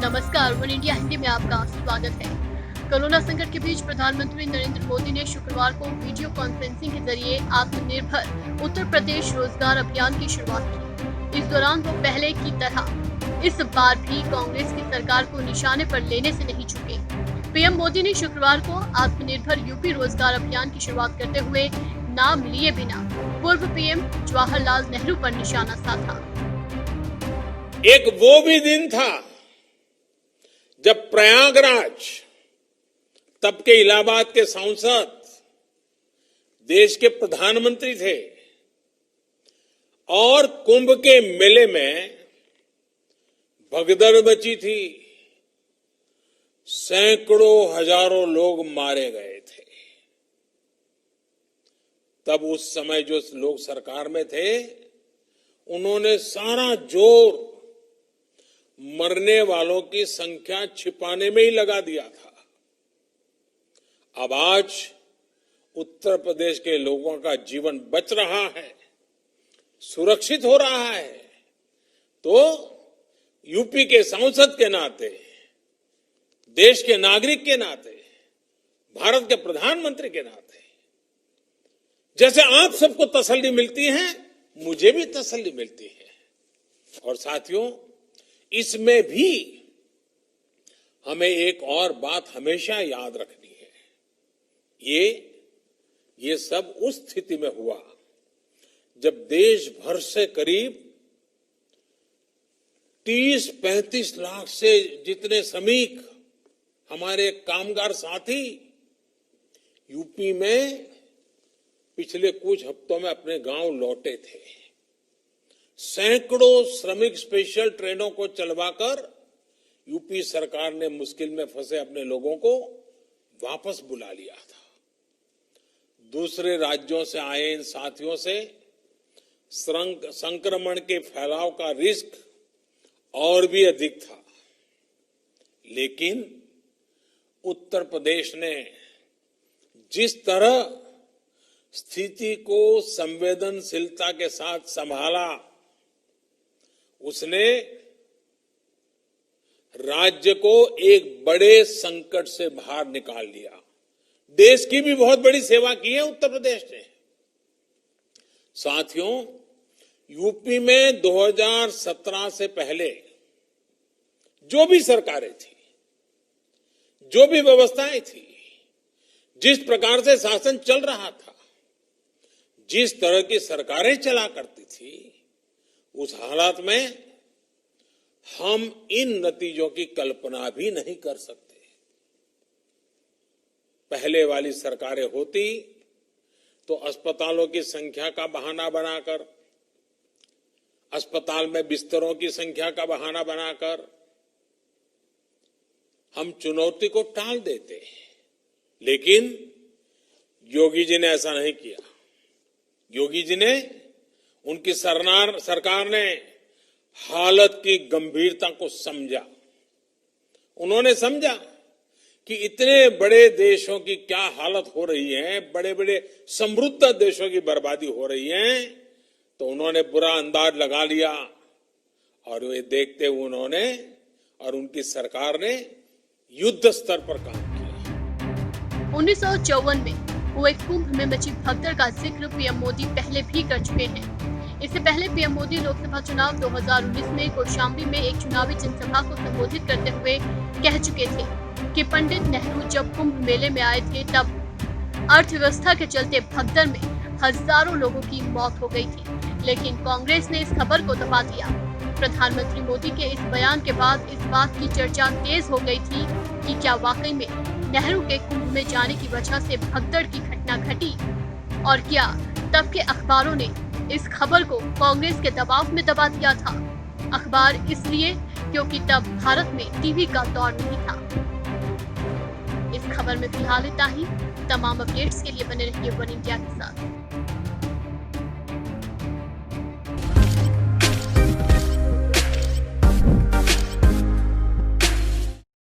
नमस्कार, one India Hindi में आपका स्वागत है। कोरोना संकट के बीच प्रधानमंत्री नरेंद्र मोदी ने शुक्रवार को वीडियो कॉन्फ्रेंसिंग के जरिए आत्मनिर्भर उत्तर प्रदेश रोजगार अभियान की शुरुआत की। इस दौरान वो पहले की तरह इस बार भी कांग्रेस की सरकार को निशाने पर लेने से नहीं चूके। पीएम मोदी ने शुक्रवार को आत्मनिर्भर यूपी रोजगार अभियान की शुरुआत करते हुए नाम लिए बिना पूर्व पीएम जवाहरलाल नेहरू पर निशाना साधा। एक वो भी दिन था जब प्रयागराज, तब के इलाहाबाद के सांसद, देश के प्रधानमंत्री थे और कुंभ के मेले में भगदड़ मची थी। सैकड़ों हजारों लोग मारे गए थे। तब उस समय जो लोग सरकार में थे, उन्होंने सारा जोर मरने वालों की संख्या छिपाने में ही लगा दिया था। अब आज उत्तर प्रदेश के लोगों का जीवन बच रहा है, सुरक्षित हो रहा है, तो यूपी के सांसद के नाते, देश के नागरिक के नाते, भारत के प्रधानमंत्री के नाते, जैसे आप सबको तसल्ली मिलती है, मुझे भी तसल्ली मिलती है। और साथियों, इसमें भी हमें एक और बात हमेशा याद रखनी है। ये सब उस स्थिति में हुआ जब देश भर से करीब 30-35 लाख से जितने श्रमिक, हमारे कामगार साथी यूपी में पिछले कुछ हफ्तों में अपने गांव लौटे थे। सैकड़ों श्रमिक स्पेशल ट्रेनों को चलवाकर यूपी सरकार ने मुश्किल में फंसे अपने लोगों को वापस बुला लिया था। दूसरे राज्यों से आए इन साथियों से संक्रमण के फैलाव का रिस्क और भी अधिक था, लेकिन उत्तर प्रदेश ने जिस तरह स्थिति को संवेदनशीलता के साथ संभाला, उसने राज्य को एक बड़े संकट से बाहर निकाल लिया। देश की भी बहुत बड़ी सेवा की है उत्तर प्रदेश ने। साथियों, यूपी में 2017 से पहले जो भी सरकारें थी, जो भी व्यवस्थाएं थी, जिस प्रकार से शासन चल रहा था, जिस तरह की सरकारें चला करती थी, उस हालात में हम इन नतीजों की कल्पना भी नहीं कर सकते। पहले वाली सरकारें होती तो अस्पतालों की संख्या का बहाना बनाकर, अस्पताल में बिस्तरों की संख्या का बहाना बनाकर हम चुनौती को टाल देते, लेकिन योगी जी ने ऐसा नहीं किया। योगी जी ने, उनकी सरकार ने हालत की गंभीरता को समझा। उन्होंने समझा कि इतने बड़े देशों की क्या हालत हो रही है, बड़े बड़े समृद्ध देशों की बर्बादी हो रही है, तो उन्होंने बुरा अंदाज लगा लिया और वे देखते हुए उन्होंने और उनकी सरकार ने युद्ध स्तर पर काम किया। 1954 में हुए कुंभ में मची भगदड़ का जिक्र पीएम मोदी पहले भी कर चुके हैं। इससे पहले पीएम मोदी लोकसभा चुनाव 2019 में कौशाम्बी में एक चुनावी जनसभा को संबोधित करते हुए कह चुके थे कि पंडित नेहरू जब कुंभ मेले में आए थे, तब अर्थव्यवस्था के चलते भगदड़ में हजारों लोगों की मौत हो गई थी, लेकिन कांग्रेस ने इस खबर को दबा दिया। प्रधानमंत्री मोदी के इस बयान के बाद इस बात की चर्चा तेज हो गई थी कि क्या वाकई में नेहरू के कुंभ में जाने की वजह से भगदड़ की घटना घटी, और क्या तब के अखबारों ने इस खबर को कांग्रेस के दबाव में दबा दिया था। अखबार इसलिए क्योंकि तब भारत में टीवी का दौर नहीं था। इस खबर में फिलहाल इतना ही। तमाम अपडेट्स के लिए बने रहिए वन इंडिया के साथ।